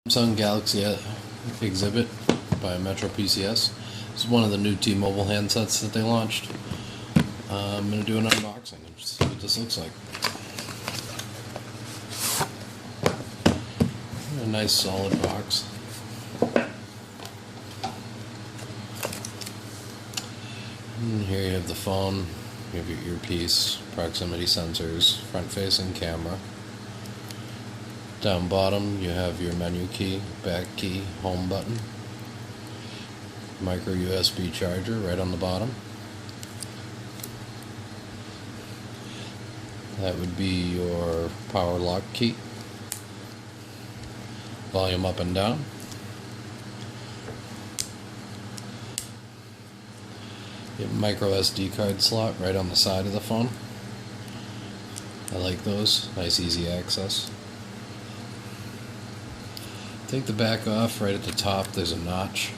Samsung Galaxy Exhibit by Metro PCS. It's one of the new T-Mobile handsets that they launched. I'm going to do an unboxing and see what this looks like. A nice solid box. And here you have the phone, you have your earpiece, proximity sensors, front-facing camera. Down bottom you have your menu key, back key, home button, micro USB charger right on the bottom. That would be your power lock key, volume up and down. You have a micro SD card slot right on the side of the phone. I like those, nice easy access. Take the back off. Right at the top there's a notch.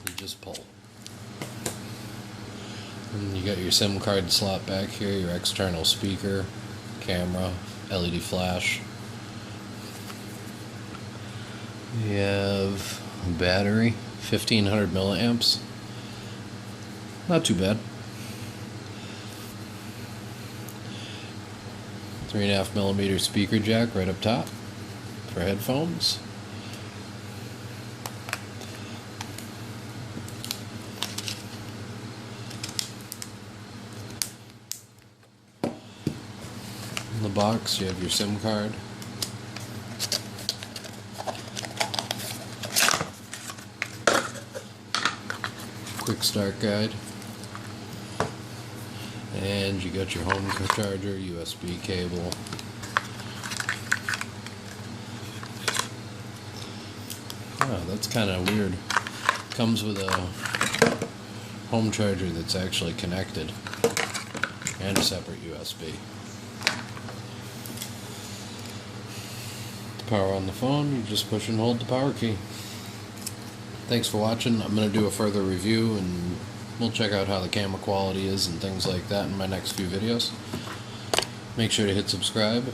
You just pull. And you got your SIM card slot back here, your external speaker, camera, LED flash. You have a battery, 1500 milliamps. Not too bad. 3.5mm speaker jack right up top for headphones. In the box you have your SIM card. Quick start guide. And you got your home charger, USB cable. Oh, that's kind of weird. Comes with a home charger that's actually connected and a separate USB. The power on the phone, you just push and hold the power key. Thanks for watching. I'm going to do a further review and we'll check out how the camera quality is and things like that in my next few videos. Make sure to hit subscribe.